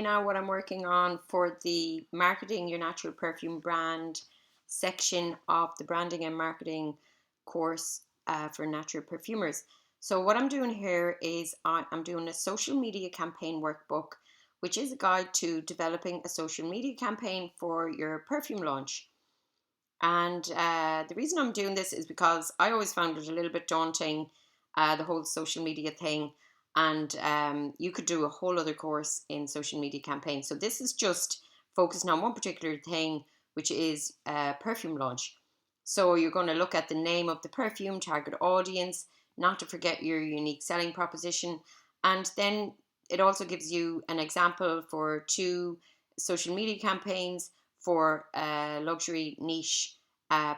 Now what I'm working on for the marketing your natural perfume brand section of the branding and marketing course for natural perfumers. So what I'm doing here is I'm doing a social media campaign workbook, which is a guide to developing a social media campaign for your perfume launch. And the reason I'm doing this is because I always found it a little bit daunting, the whole social media thing. And you could do a whole other course in social media campaigns. So this is just focusing on one particular thing, which is perfume launch. So you're going to look at the name of the perfume, target audience, not to forget your unique selling proposition. And then it also gives you an example for two social media campaigns for luxury niche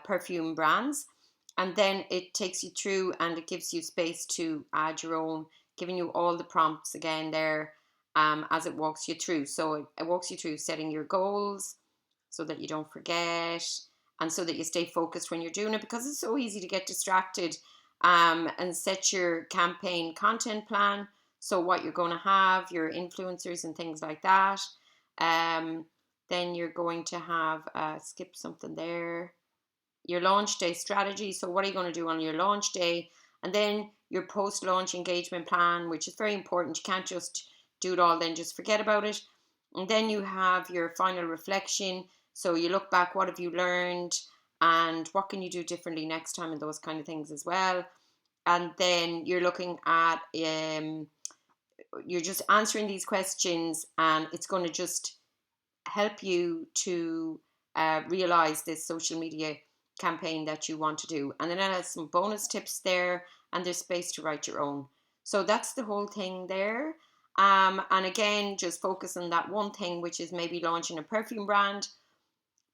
perfume brands. And then it takes you through and it gives you space to add your own, giving you all the prompts again there as it walks you through. So it walks you through setting your goals so that you don't forget and so that you stay focused when you're doing it, because it's so easy to get distracted, and set your campaign content plan. So what you're going to have, your influencers and things like that. Um, then you're going to have, skip something there, your launch day strategy. So, what are you going to do on your launch day? And then your post launch engagement plan, which is very important. You can't just do it all, then just forget about it. And then you have your final reflection. So, you look back, what have you learned? And what can you do differently next time? And those kind of things as well. And then you're looking at, you're just answering these questions, and it's going to just help you to realize this social media campaign that you want to do. And then it has some bonus tips there, and there's space to write your own. So that's the whole thing there. And again, just focus on that one thing, which is maybe launching a perfume brand.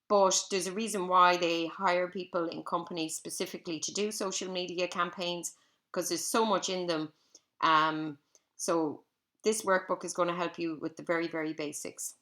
But there's a reason why they hire people in companies specifically to do social media campaigns, because there's so much in them. So this workbook is going to help you with the very, very basics.